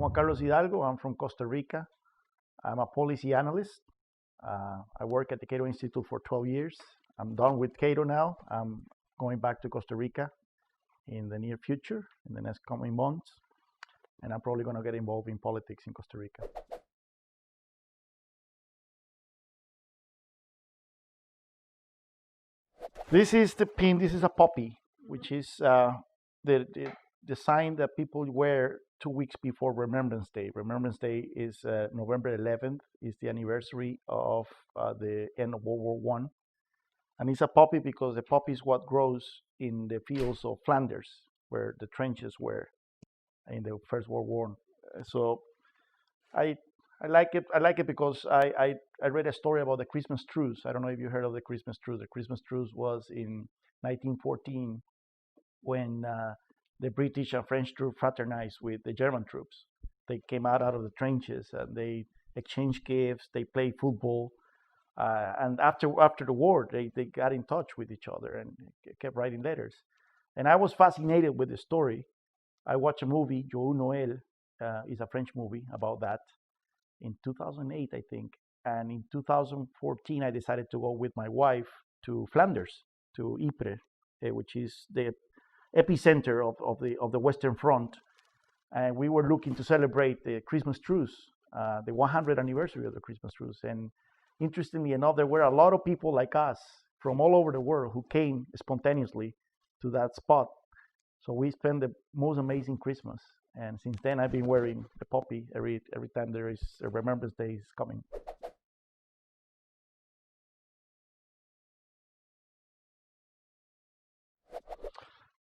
Juan Carlos Hidalgo. I'm from Costa Rica. I'm a policy analyst. I work at the Cato Institute for 12 years. I'm done with Cato now. I'm going back to Costa Rica in the near future, in the next coming months. And I'm probably going to get involved in politics in Costa Rica. This is the pin. This is a poppy, which is the sign that people wear 2 weeks before Remembrance Day. Remembrance Day is November 11th. Is the anniversary of the end of World War I. And it's a poppy because the poppy is what grows in the fields of Flanders, where the trenches were in the First World War. So I like it. I like it because I read a story about the Christmas truce. I don't know if you heard of the Christmas truce. The Christmas truce was in 1914 when the British and French troops fraternized with the German troops. They came out of the trenches and they exchanged gifts. They played football. And after the war, they got in touch with each other and kept writing letters. And I was fascinated with the story. I watched a movie, Joyeux Noël, is a French movie about that, in 2008, I think. And in 2014, I decided to go with my wife to Flanders, to Ypres, which is the epicenter of the Western Front. And we were looking to celebrate the Christmas truce, the 100th anniversary of the Christmas truce. And interestingly enough, there were a lot of people like us from all over the world who came spontaneously to that spot. So we spent the most amazing Christmas. And since then, I've been wearing the poppy every time there is a Remembrance Day is coming.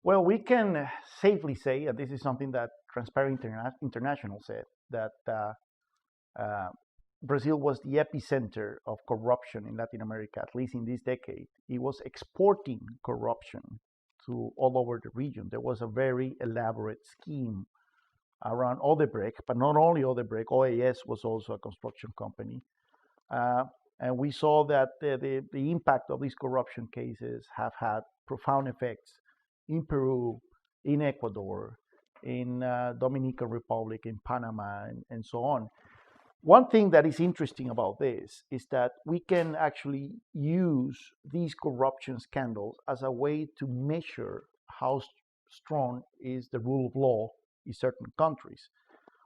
Well, we can safely say, and this is something that Transparency International said, that Brazil was the epicenter of corruption in Latin America, at least in this decade. It was exporting corruption to all over the region. There was a very elaborate scheme around Odebrecht, but not only Odebrecht, OAS was also a construction company. And we saw that the impact of these corruption cases have had profound effects in Peru, in Ecuador, in Dominican Republic, in Panama, and so on. One thing that is interesting about this is that we can actually use these corruption scandals as a way to measure how strong is the rule of law in certain countries.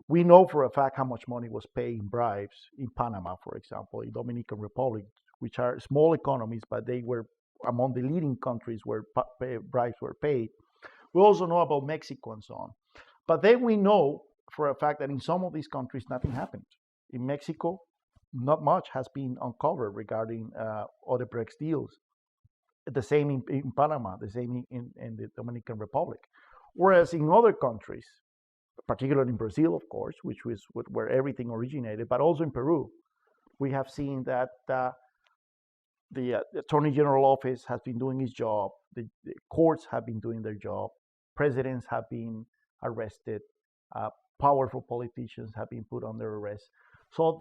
We know for a fact how much money was paid in bribes in Panama, for example, in Dominican Republic, which are small economies, but they were among the leading countries where bribes were paid. We also know about Mexico and so on. But then we know for a fact that in some of these countries, nothing happened. In Mexico, not much has been uncovered regarding Odebrecht's deals. The same in Panama, the same in the Dominican Republic. Whereas in other countries, particularly in Brazil, of course, which was where everything originated, but also in Peru, we have seen that the Attorney General office has been doing its job, the courts have been doing their job, presidents have been arrested, powerful politicians have been put under arrest. So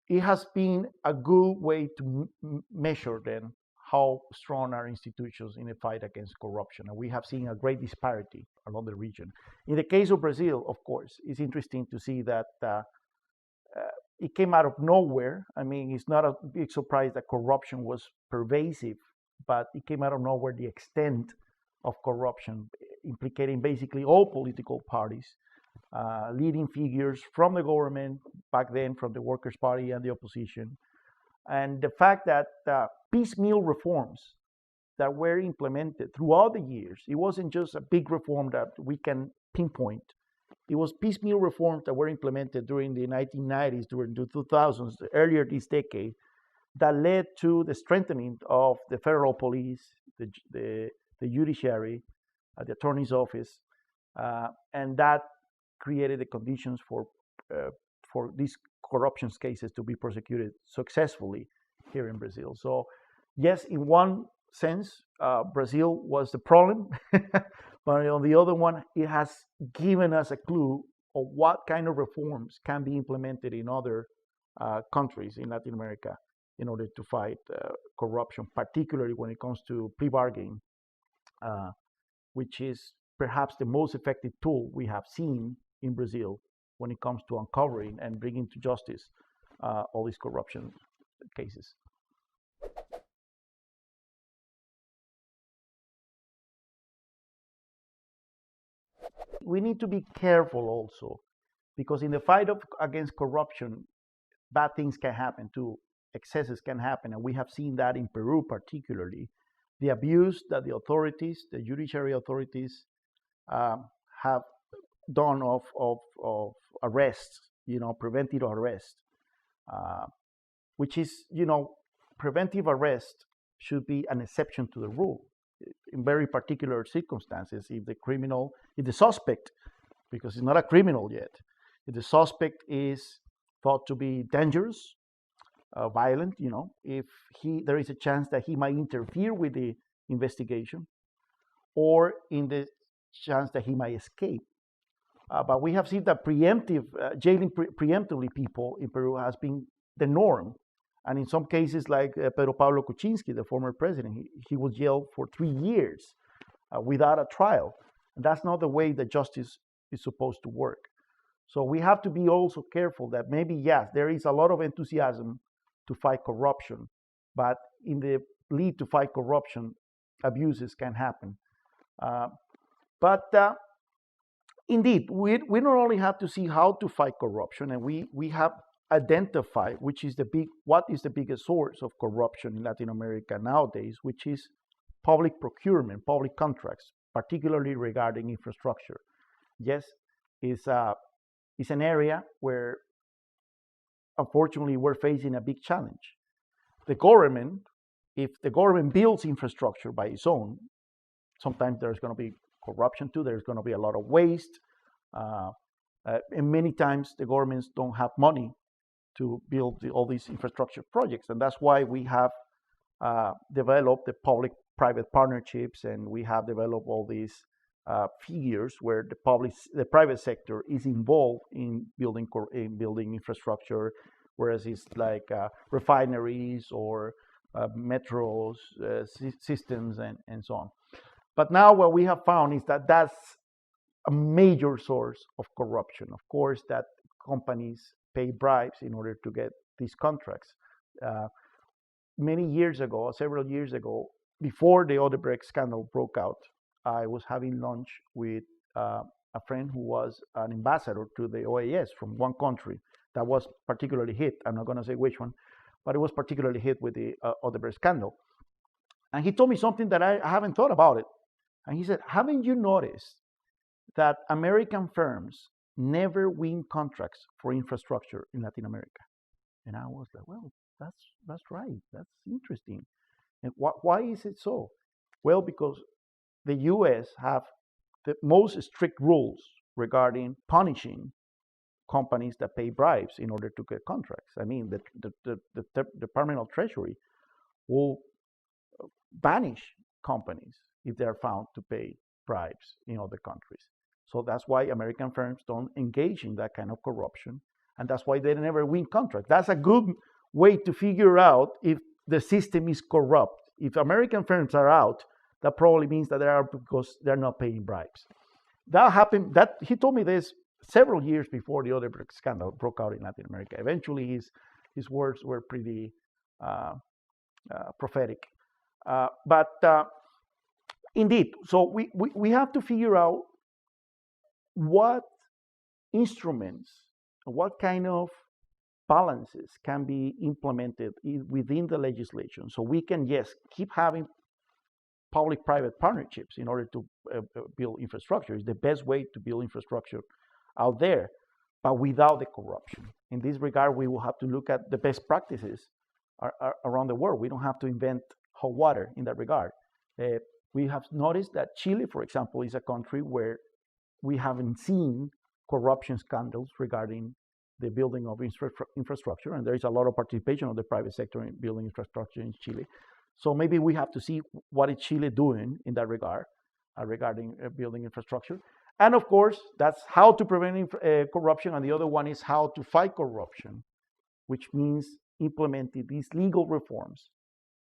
it has been a good way to measure then how strong are institutions in the fight against corruption. And we have seen a great disparity along the region. In the case of Brazil, of course, it's interesting to see that it came out of nowhere. I mean, it's not a big surprise that corruption was pervasive, but it came out of nowhere, the extent of corruption, implicating basically all political parties, leading figures from the government, back then from the Workers' Party and the opposition. And the fact that piecemeal reforms that were implemented throughout the years, it wasn't just a big reform that we can pinpoint. It was piecemeal reforms that were implemented during the 1990s, during the 2000s, earlier this decade, that led to the strengthening of the federal police, the judiciary, the attorney's office, and that created the conditions for these corruption cases to be prosecuted successfully here in Brazil. So, yes, in one sense, Brazil was the problem, but on the other one, it has given us a clue of what kind of reforms can be implemented in other countries in Latin America in order to fight corruption, particularly when it comes to plea bargaining, which is perhaps the most effective tool we have seen in Brazil when it comes to uncovering and bringing to justice all these corruption cases. We need to be careful also, because in the fight against corruption, bad things can happen too. Excesses can happen, and we have seen that in Peru particularly. The abuse that the authorities, the judiciary authorities, have done of arrests, preventive arrest, which is, preventive arrest should be an exception to the rule in very particular circumstances. If the suspect, because he's not a criminal yet, if the suspect is thought to be dangerous, violent, if there is a chance that he might interfere with the investigation, or in the chance that he might escape. But we have seen that jailing preemptively people in Peru has been the norm. And in some cases, like Pedro Pablo Kuczynski, the former president, he was jailed for 3 years without a trial. And that's not the way that justice is supposed to work. So we have to be also careful that maybe, yes, there is a lot of enthusiasm to fight corruption, but in the lead to fight corruption, abuses can happen. But indeed, we not only have to see how to fight corruption, and we have identified what is the biggest source of corruption in Latin America nowadays, which is public procurement, public contracts, particularly regarding infrastructure. Yes, it's an area where, unfortunately, we're facing a big challenge. If the government builds infrastructure by its own, sometimes there's going to be corruption too. There's going to be a lot of waste. And many times the governments don't have money to build all these infrastructure projects. And that's why we have developed the public-private partnerships, and we have developed all these figures where the private sector is involved in building infrastructure, whereas it's like refineries or metros, systems, and so on. But now what we have found is that that's a major source of corruption. Of course, that companies pay bribes in order to get these contracts. Several years ago, before the Odebrecht scandal broke out, I was having lunch with a friend who was an ambassador to the OAS from one country that was particularly hit. I'm not going to say which one, but it was particularly hit with the Odebrecht scandal. And he told me something that I haven't thought about it. And he said, haven't you noticed that American firms never win contracts for infrastructure in Latin America? And I was like, well, that's right. That's interesting. And why is it so? Well, because the U.S. have the most strict rules regarding punishing companies that pay bribes in order to get contracts. I mean, the Department of Treasury will banish companies if they're found to pay bribes in other countries. So that's why American firms don't engage in that kind of corruption, and that's why they never win contracts. That's a good way to figure out if the system is corrupt. If American firms are out, that probably means that they are, because they're not paying bribes. That happened. That he told me this several years before the Odebrecht scandal broke out in Latin America. Eventually, his words were pretty prophetic. But indeed, so we have to figure out what instruments, what kind of balances can be implemented within the legislation, so we can, yes, keep having public-private partnerships in order to build infrastructure. It's the best way to build infrastructure out there, but without the corruption. In this regard, we will have to look at the best practices around the world. We don't have to invent hot water in that regard. We have noticed that Chile, for example, is a country where we haven't seen corruption scandals regarding the building of infrastructure, and there is a lot of participation of the private sector in building infrastructure in Chile. So maybe we have to see what is Chile doing in that regard, regarding building infrastructure. And of course, that's how to prevent corruption, and the other one is how to fight corruption, which means implementing these legal reforms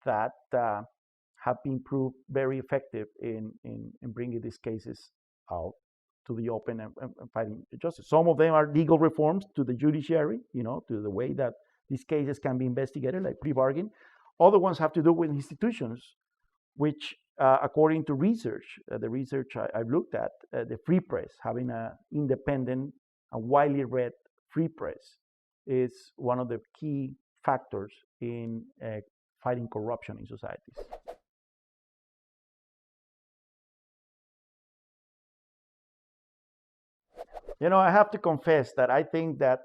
that have been proved very effective in bringing these cases out to the open and fighting justice. Some of them are legal reforms to the judiciary, to the way that these cases can be investigated, like plea bargain. Other ones have to do with institutions, which, according to research, the research I've looked at, the free press, having an independent and widely read free press, is one of the key factors in fighting corruption in societies. I have to confess that I think that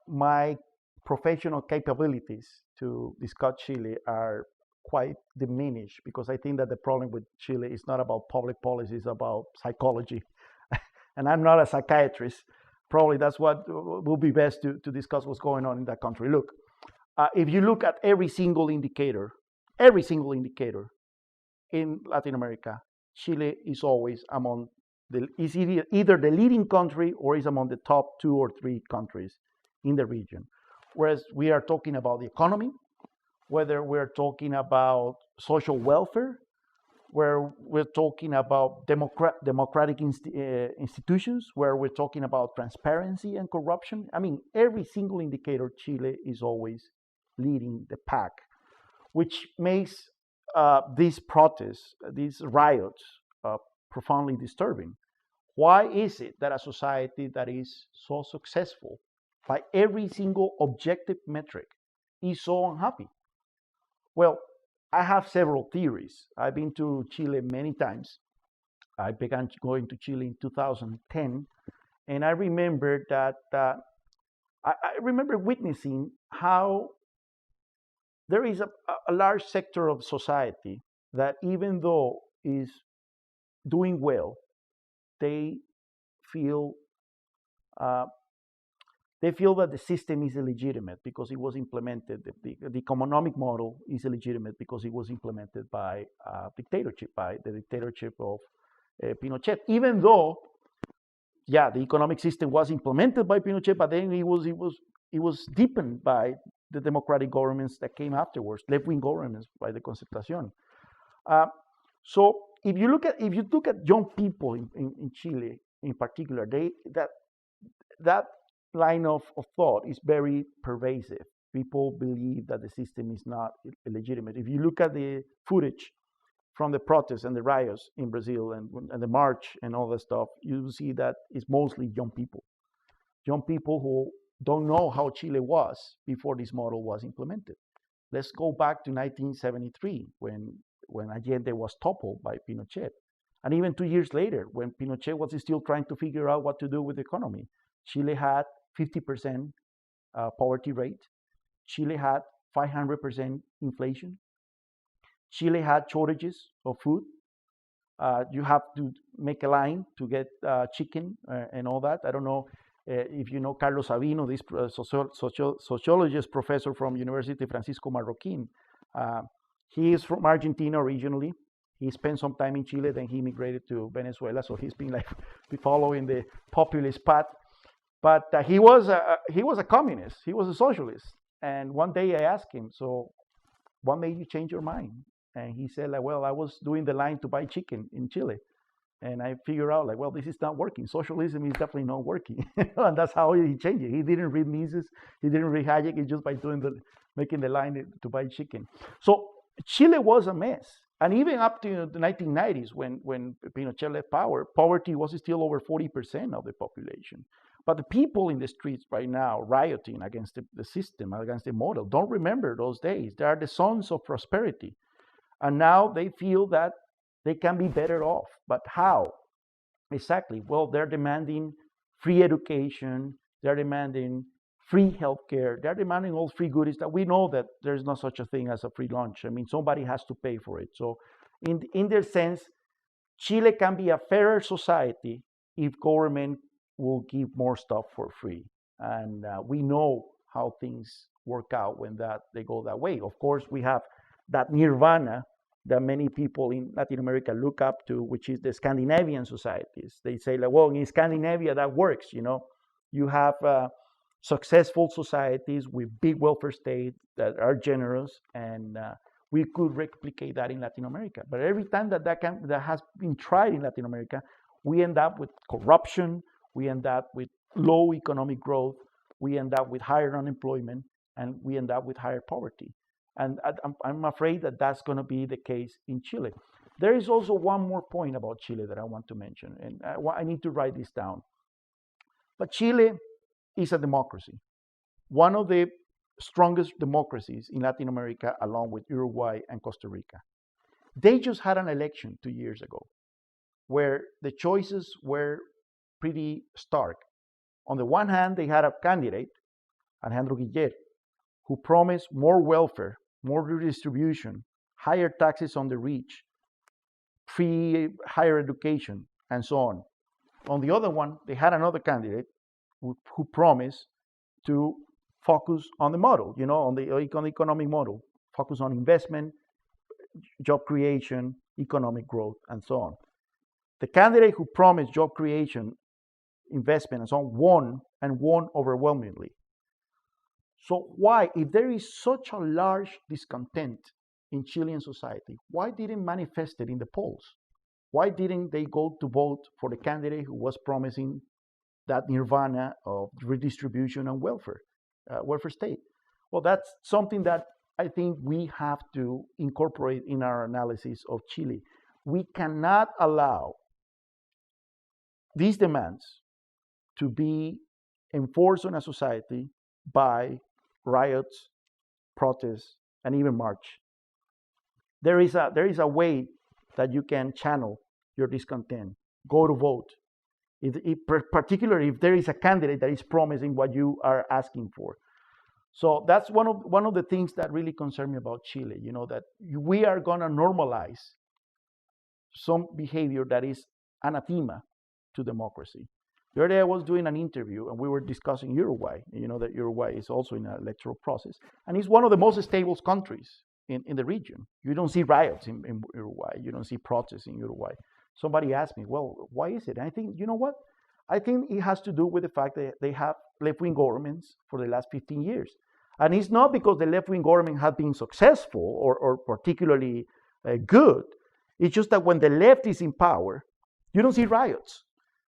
my professional capabilities to discuss Chile are quite diminished, because I think that the problem with Chile is not about public policy, it's about psychology. And I'm not a psychiatrist. Probably that's what will be best to discuss what's going on in that country. Look, if you look at every single indicator in Latin America, Chile is always among is either the leading country or is among the top 2 or 3 countries in the region. Whereas we are talking about the economy, whether we're talking about social welfare, where we're talking about democratic institutions, where we're talking about transparency and corruption. I mean, every single indicator, Chile is always leading the pack, which makes these protests, these riots, profoundly disturbing. Why is it that a society that is so successful by every single objective metric is so unhappy? Well, I have several theories. I've been to Chile many times. I began going to Chile in 2010, and I remember that I remember witnessing how there is a large sector of society that, even though is doing well, they feel that the system is illegitimate because it was implemented. The economic model is illegitimate because it was implemented by dictatorship, by the dictatorship of Pinochet. Even though, the economic system was implemented by Pinochet, but then it was deepened by the democratic governments that came afterwards, left-wing governments by the Concertación. So if you look at young people in Chile in particular, that line of thought is very pervasive. People believe that the system is not illegitimate. If you look at the footage from the protests and the riots in Brazil and the march and all that stuff, you see that it's mostly young people who don't know how Chile was before this model was implemented. Let's go back to 1973 when Allende was toppled by Pinochet. And even 2 years later, when Pinochet was still trying to figure out what to do with the economy, Chile had 50% poverty rate. Chile had 500% inflation. Chile had shortages of food. You have to make a line to get chicken and all that. I don't know if you know Carlos Sabino, this sociologist professor from University Francisco Marroquín. He is from Argentina originally. He spent some time in Chile, then he immigrated to Venezuela. So he's been like following the populist path. But he was a communist. He was a socialist. And one day I asked him, so what made you change your mind? And he said, well, I was doing the line to buy chicken in Chile. And I figured out, well, this is not working. Socialism is definitely not working. And that's how he changed it. He didn't read Mises. He didn't read Hayek. He just by making the line to buy chicken. So Chile was a mess. And even up to the 1990s, when Pinochet left power, poverty was still over 40% of the population. But the people in the streets right now rioting against the system, against the model, don't remember those days. They are the sons of prosperity. And now they feel that they can be better off. But how? Exactly. Well, they're demanding free education. They're demanding free healthcare. They're demanding all free goodies that we know that there's no such a thing as a free lunch. I mean, somebody has to pay for it. So in their sense, Chile can be a fairer society if government will give more stuff for free. And we know how things work out when they go that way. Of course, we have that nirvana that many people in Latin America look up to, which is the Scandinavian societies. They say, well, in Scandinavia, that works, You have successful societies with big welfare states that are generous, and we could replicate that in Latin America. But every time that has been tried in Latin America, we end up with corruption, we end up with low economic growth, we end up with higher unemployment, and we end up with higher poverty. And I'm afraid that that's going to be the case in Chile. There is also one more point about Chile that I want to mention, and I need to write this down. But Chile is a democracy, one of the strongest democracies in Latin America, along with Uruguay and Costa Rica. They just had an election 2 years ago where the choices were pretty stark. On the one hand, they had a candidate, Alejandro Guillet, who promised more welfare, more redistribution, higher taxes on the rich, free higher education, and so on. On the other one, they had another candidate who promised to focus on the model, on the economic model, focus on investment, job creation, economic growth, and so on. The candidate who promised job creation, investment, and so on won overwhelmingly. So why, if there is such a large discontent in Chilean society, why didn't manifest it in the polls? Why didn't they go to vote for the candidate who was promising that nirvana of redistribution and welfare state? Well, that's something that I think we have to incorporate in our analysis of Chile. We cannot allow these demands to be enforced on a society by riots, protests, and even march. There is a way that you can channel your discontent. Go to vote. Particularly if there is a candidate that is promising what you are asking for. So that's one of the things that really concern me about Chile. That we are going to normalize some behavior that is anathema to democracy. The other day I was doing an interview and we were discussing Uruguay. That Uruguay is also in an electoral process. And it's one of the most stable countries in the region. You don't see riots in Uruguay. You don't see protests in Uruguay. Somebody asked me, well, why is it? And I think, you know what? I think it has to do with the fact that they have left-wing governments for the last 15 years. And it's not because the left-wing government has been successful or particularly good. It's just that when the left is in power, you don't see riots.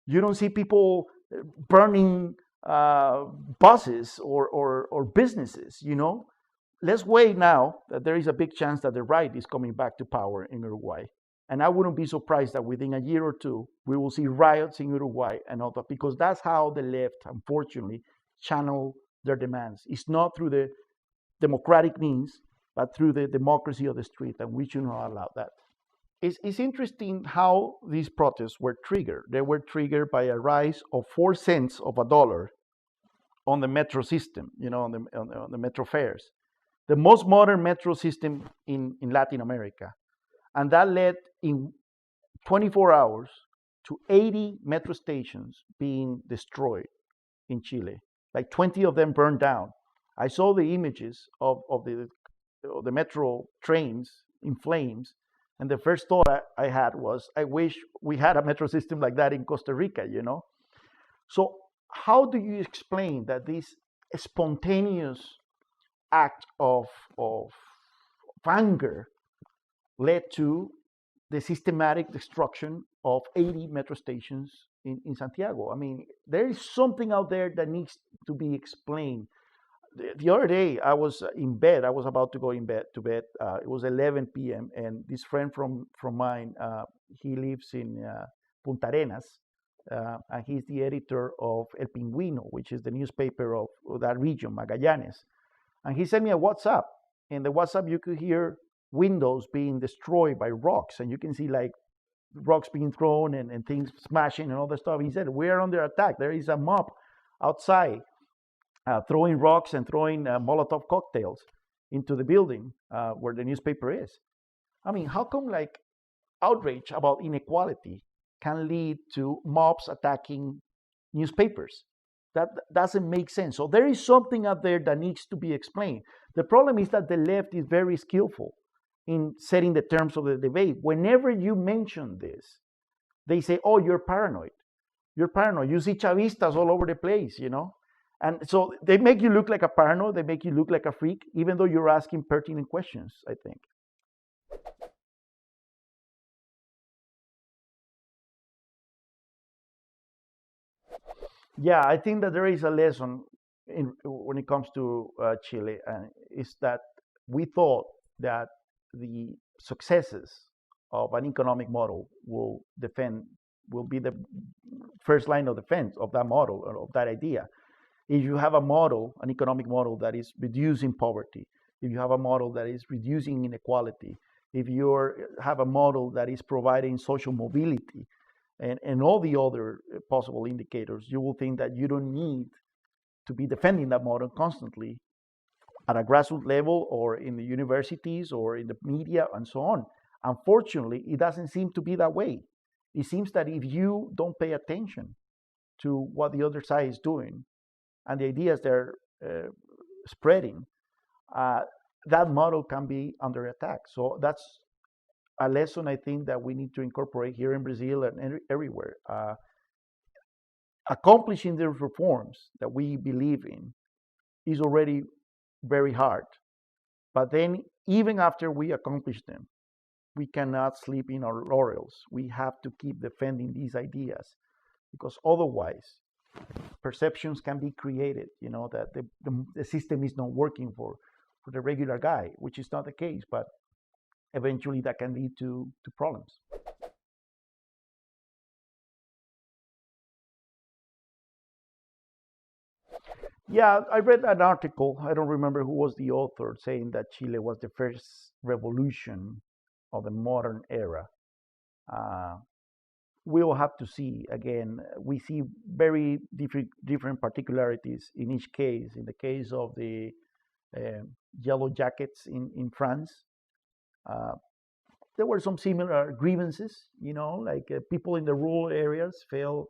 You don't see people burning buses or businesses, Let's wait now that there is a big chance that the right is coming back to power in Uruguay. And I wouldn't be surprised that within a year or two, we will see riots in Uruguay and all that, because that's how the left, unfortunately, channel their demands. It's not through the democratic means, but through the democracy of the street, and we should not allow that. It's interesting how these protests were triggered. They were triggered by a rise of 4 cents of a dollar on the metro system, on the metro fares. The most modern metro system in Latin America. And that led in 24 hours to 80 metro stations being destroyed in Chile. Like 20 of them burned down. I saw the images of the metro trains in flames. And the first thought I had was, I wish we had a metro system like that in Costa Rica, So how do you explain that this spontaneous act of anger led to the systematic destruction of 80 metro stations in Santiago? I mean, there is something out there that needs to be explained. The other day, I was in bed. I was about to go to bed. It was 11 p.m. And this friend from mine, he lives in Punta Arenas, and he's the editor of El Pingüino, which is the newspaper of that region, Magallanes. And he sent me a WhatsApp. In the WhatsApp, you could hear windows being destroyed by rocks, and you can see like rocks being thrown and things smashing and all that stuff. He said, we are under attack. There is a mob outside throwing rocks and throwing Molotov cocktails into the building where the newspaper is. I mean, how come like outrage about inequality can lead to mobs attacking newspapers? That doesn't make sense. So there is something out there that needs to be explained. The problem is that the left is very skillful in setting the terms of the debate. Whenever you mention this, they say, oh, you're paranoid. You're paranoid. You see chavistas all over the place, And so they make you look like a paranoid. They make you look like a freak, even though you're asking pertinent questions, I think. Yeah, I think that there is a lesson when it comes to Chile, and is that we thought that the successes of an economic model will be the first line of defense of that model or of that idea. If you have a model, an economic model that is reducing poverty, if you have a model that is reducing inequality, if you have a model that is providing social mobility, and all the other possible indicators, you will think that you don't need to be defending that model constantly at a grassroots level or in the universities or in the media and so on. Unfortunately, it doesn't seem to be that way. It seems that if you don't pay attention to what the other side is doing and the ideas they're spreading, that model can be under attack. So that's a lesson I think that we need to incorporate here in Brazil and everywhere. Accomplishing the reforms that we believe in is already very hard. But then, even after we accomplish them, we cannot sleep in our laurels. We have to keep defending these ideas because otherwise, perceptions can be created, that the system is not working for the regular guy, which is not the case, but eventually that can lead to problems. Yeah, I read an article. I don't remember who was the author, saying that Chile was the first revolution of the modern era. Uh, we will have to see again. We see very different particularities in each case. In the case of the uh, yellow jackets in France, uh, there were some similar grievances. Like people in the rural areas felt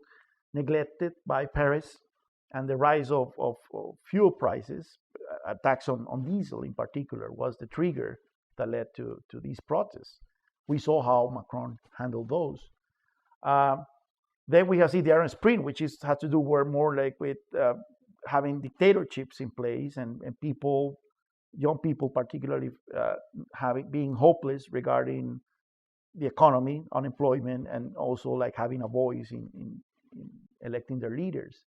neglected by Paris, and the rise of fuel prices, attacks on diesel in particular, was the trigger that led to these protests. We saw how Macron handled those. Um, then we have seen the Arab Spring, which has to do more like with having dictatorships in place and people, young people particularly, being hopeless regarding the economy, unemployment, and also like having a voice in electing their leaders.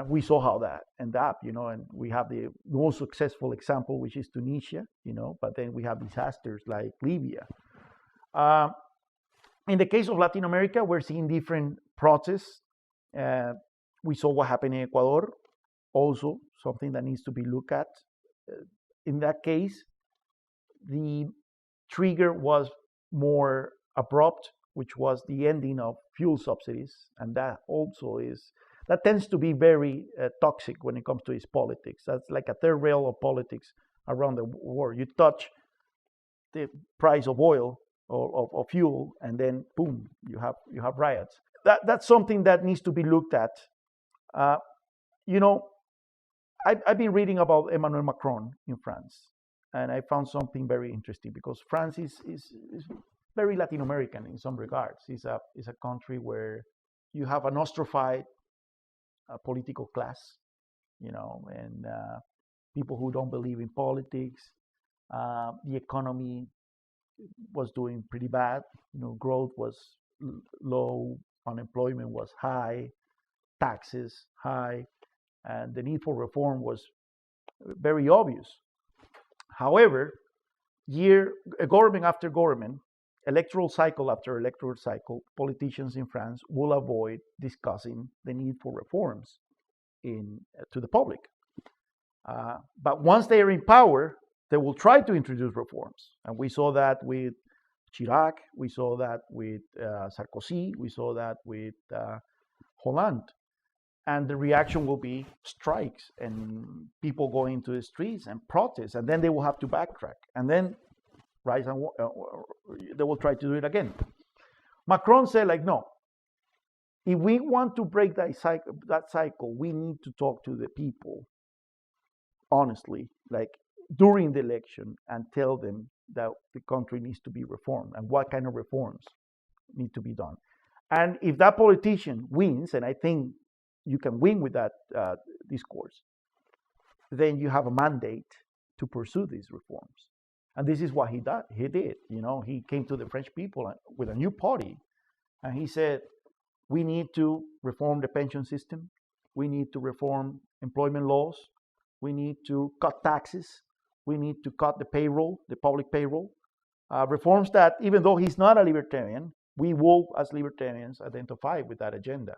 We saw how that ended up, and we have the most successful example, which is Tunisia, but then we have disasters like Libya. Uh, in the case of Latin America, we're seeing different protests. Uh, we saw what happened in Ecuador, also something that needs to be looked at. In that case, the trigger was more abrupt, which was the ending of fuel subsidies, and that tends to be very toxic when it comes to its politics. That's like a third rail of politics around the world. You touch the price of oil or of fuel, and then boom, you have riots. That's something that needs to be looked at. Uh, you know, I've been reading about Emmanuel Macron in France, and I found something very interesting because France is very Latin American in some regards. It's a country where you have an ostracized political class, and people who don't believe in politics. The economy was doing pretty bad. Growth was low, unemployment was high, taxes high, and the need for reform was very obvious. However, government after government, electoral cycle after electoral cycle, politicians in France will avoid discussing the need for reforms to the public. But once they are in power, they will try to introduce reforms. And we saw that with Chirac, we saw that with Sarkozy, we saw that with Hollande. And the reaction will be strikes and people going into the streets and protests, and then they will have to backtrack. And then rise and they will try to do it again. Macron said, like, no, if we want to break that cycle, we need to talk to the people honestly, like during the election, and tell them that the country needs to be reformed and what kind of reforms need to be done. And if that politician wins, and I think you can win with that discourse, then you have a mandate to pursue these reforms. And this is what he did. He came to the French people with a new party, and he said, we need to reform the pension system. We need to reform employment laws. We need to cut taxes. We need to cut the payroll, the public payroll. Reforms that, even though he's not a libertarian, we will, as libertarians, identify with that agenda.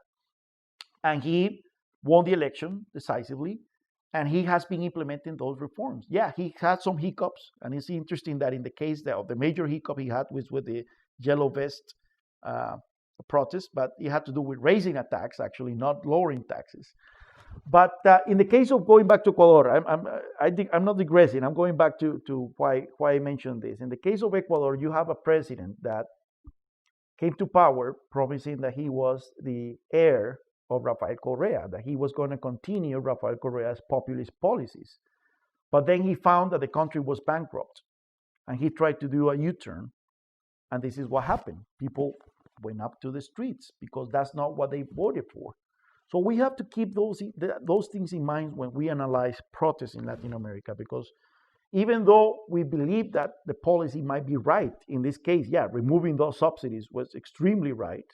And he won the election decisively, and he has been implementing those reforms. Yeah, he had some hiccups, and it's interesting that in the case of the major hiccup he had was with the yellow vest protest, but it had to do with raising a tax, actually, not lowering taxes. But in the case of going back to Ecuador, I'm not digressing. I'm going back to why I mentioned this. In the case of Ecuador, you have a president that came to power promising that he was the heir of Rafael Correa, that he was going to continue Rafael Correa's populist policies. But then he found that the country was bankrupt, and he tried to do a U-turn, and this is what happened. People went up to the streets because that's not what they voted for. So we have to keep those things in mind when we analyze protests in Latin America, because even though we believe that the policy might be right, in this case, yeah, removing those subsidies was extremely right.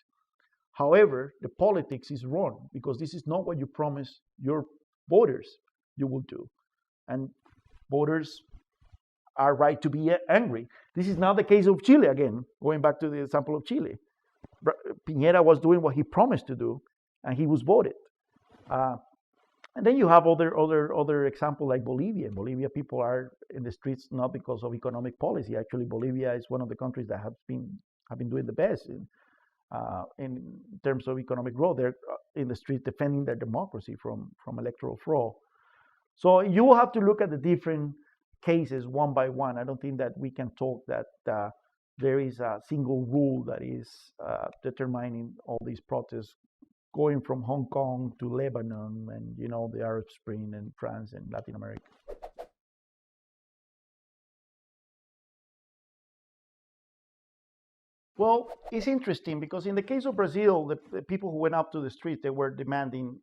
However, the politics is wrong, because this is not what you promise your voters you will do. And voters are right to be angry. This is not the case of Chile, again, going back to the example of Chile. Piñera was doing what he promised to do, and he was voted. And then you have other examples like Bolivia. In Bolivia, people are in the streets not because of economic policy. Actually, Bolivia is one of the countries that have been doing the best in terms of economic growth. They're in the streets defending their democracy from electoral fraud. So you will have to look at the different cases one by one. I don't think that we can talk that there is a single rule that is determining all these protests, going from Hong Kong to Lebanon and, the Arab Spring and France and Latin America. Well, it's interesting because in the case of Brazil, the people who went up to the street, they were demanding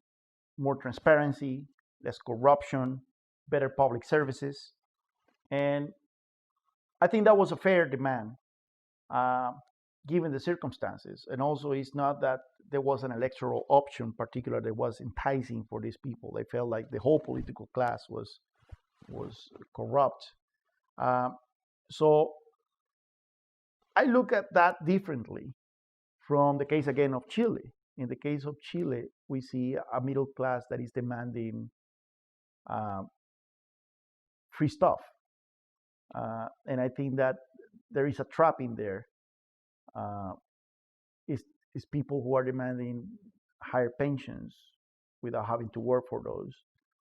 more transparency, less corruption, better public services. And I think that was a fair demand, given the circumstances. And also, it's not that there was an electoral option particular that was enticing for these people. They felt like the whole political class was corrupt. So I look at that differently from the case again of Chile. In the case of Chile, we see a middle class that is demanding free stuff. And I think that there is a trap in there. Is people who are demanding higher pensions without having to work for those,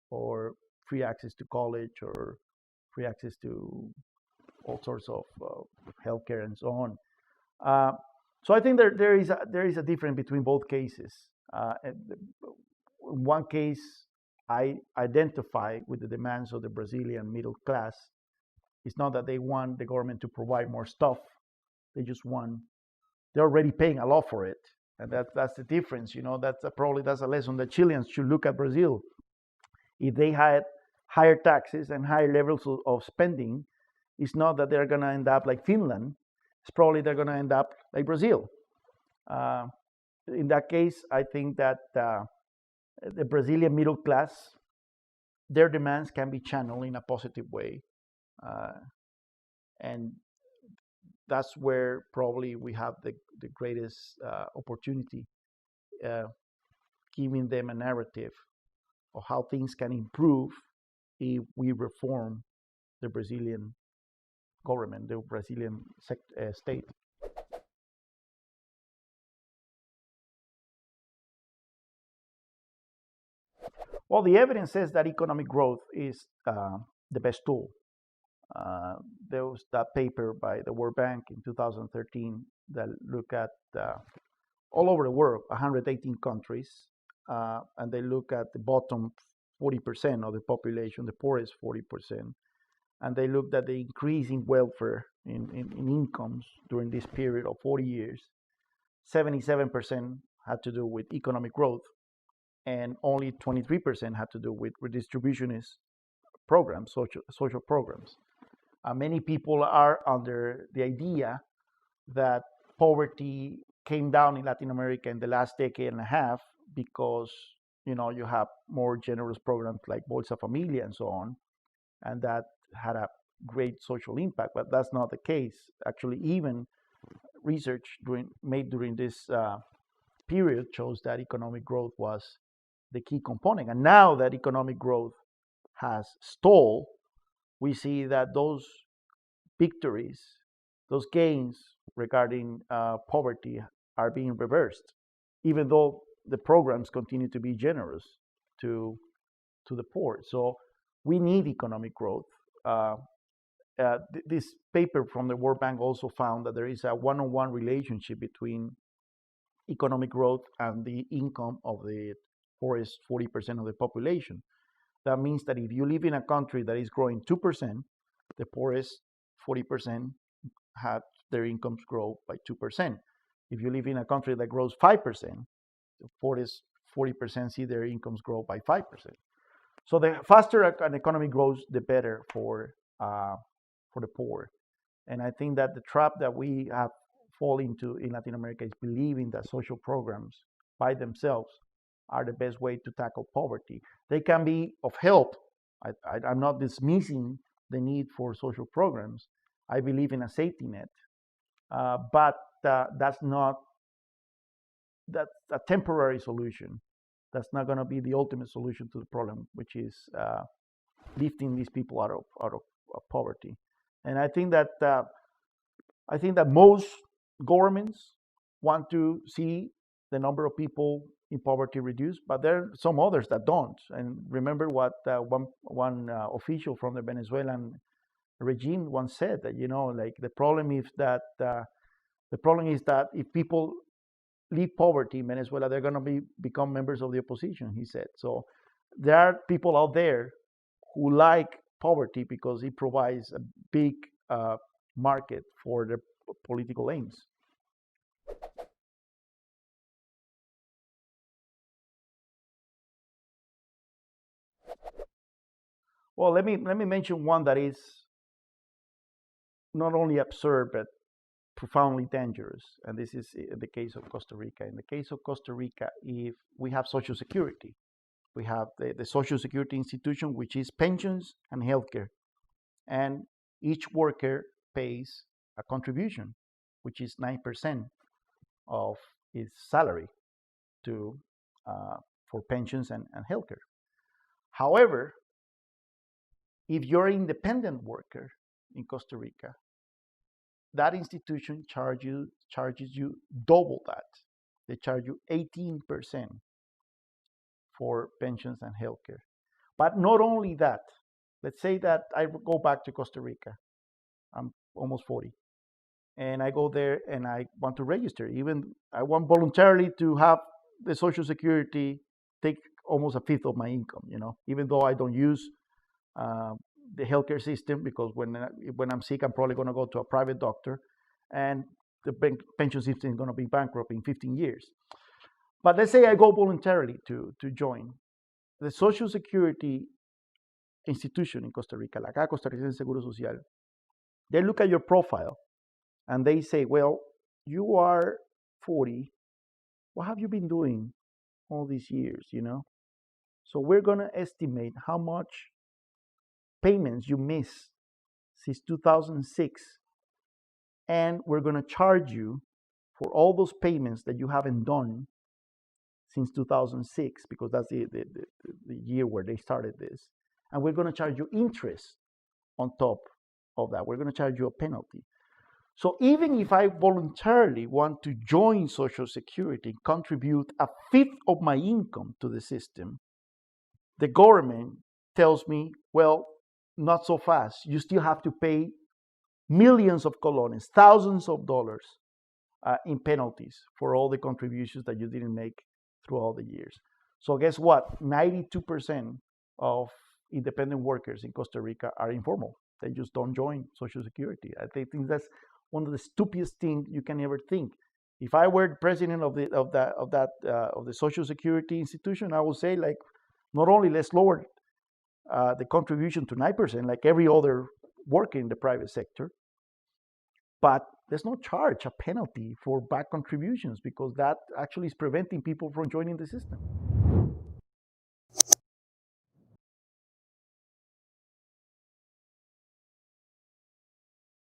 or free access to college, or free access to all sorts of healthcare and so on. So I think there is a difference between both cases. In one case, I identify with the demands of the Brazilian middle class. It's not that they want the government to provide more stuff. They just want. They're already paying a lot for it, and that's the difference. That's a lesson that Chileans should look at Brazil. If they had higher taxes and higher levels of spending, it's not that they're going to end up like Finland. It's probably they're going to end up like Brazil. In that case, I think that the Brazilian middle class, their demands can be channeled in a positive way, and that's where probably we have the greatest opportunity, giving them a narrative of how things can improve if we reform the Brazilian government, the Brazilian state. Well, the evidence says that economic growth is the best tool. There was that paper by the World Bank in 2013 that looked at all over the world, 118 countries, and they look at the bottom 40% of the population, the poorest 40%, and they looked at the increase in welfare, in incomes during this period of 40 years. 77% had to do with economic growth, and only 23% had to do with redistributionist programs, social programs. Many people are under the idea that poverty came down in Latin America in the last decade and a half because you have more generous programs like Bolsa Familia and so on, and that had a great social impact. But that's not the case. Actually, even research made during this period shows that economic growth was the key component. And now that economic growth has stalled, we see that those victories, those gains regarding poverty are being reversed, even though the programs continue to be generous to the poor. So we need economic growth. This paper from the World Bank also found that there is a one-on-one relationship between economic growth and the income of the poorest 40% of the population. That means that if you live in a country that is growing 2%, the poorest 40% have their incomes grow by 2%. If you live in a country that grows 5%, the poorest 40% see their incomes grow by 5%. So the faster an economy grows, the better for the poor. And I think that the trap that we have fallen into in Latin America is believing that social programs by themselves are the best way to tackle poverty. They can be of help. I'm not dismissing the need for social programs. I believe in a safety net, but that's a temporary solution. That's not going to be the ultimate solution to the problem, which is lifting these people out of poverty. And I think that most governments want to see the number of people in poverty reduced, but there are some others that don't. And remember what one official from the Venezuelan regime once said, that like the problem is that if people leave poverty in Venezuela, they're going to become members of the opposition, he said. So there are people out there who like poverty because it provides a big market for their political aims. Well, let me mention one that is not only absurd but profoundly dangerous, and this is in the case of Costa Rica. In the case of Costa Rica, if we have Social Security, we have the Social Security institution, which is pensions and healthcare, and each worker pays a contribution, which is 9% of his salary for pensions and healthcare. However, if you're an independent worker in Costa Rica, that institution charges you double that. They charge you 18% for pensions and healthcare. But not only that, let's say that I go back to Costa Rica. I'm almost 40. And I go there and I want to register. Even I want voluntarily to have the Social Security take almost a fifth of my income, even though I don't use the healthcare system, because when I'm sick, I'm probably going to go to a private doctor, and the pension system is going to be bankrupt in 15 years. But let's say I go voluntarily to join the Social Security institution in Costa Rica, la Caja Costarricense de Seguro Social. They look at your profile and they say, well, you are 40. What have you been doing all these years, So we're going to estimate how much payments you missed since 2006, and we're going to charge you for all those payments that you haven't done since 2006, because that's the year where they started this, and we're going to charge you interest on top of that. We're going to charge you a penalty. So even if I voluntarily want to join Social Security, contribute a fifth of my income to the system, the government tells me, well, not so fast. You still have to pay millions of colones, thousands of dollars in penalties for all the contributions that you didn't make through all the years. So guess what? 92% of independent workers in Costa Rica are informal. They just don't join Social Security. I think that's one of the stupidest things you can ever think. If I were president of the Social Security institution, I would say, like, not only let's lower the contribution to 9%, like every other worker in the private sector, but let's not charge a penalty for back contributions, because that actually is preventing people from joining the system.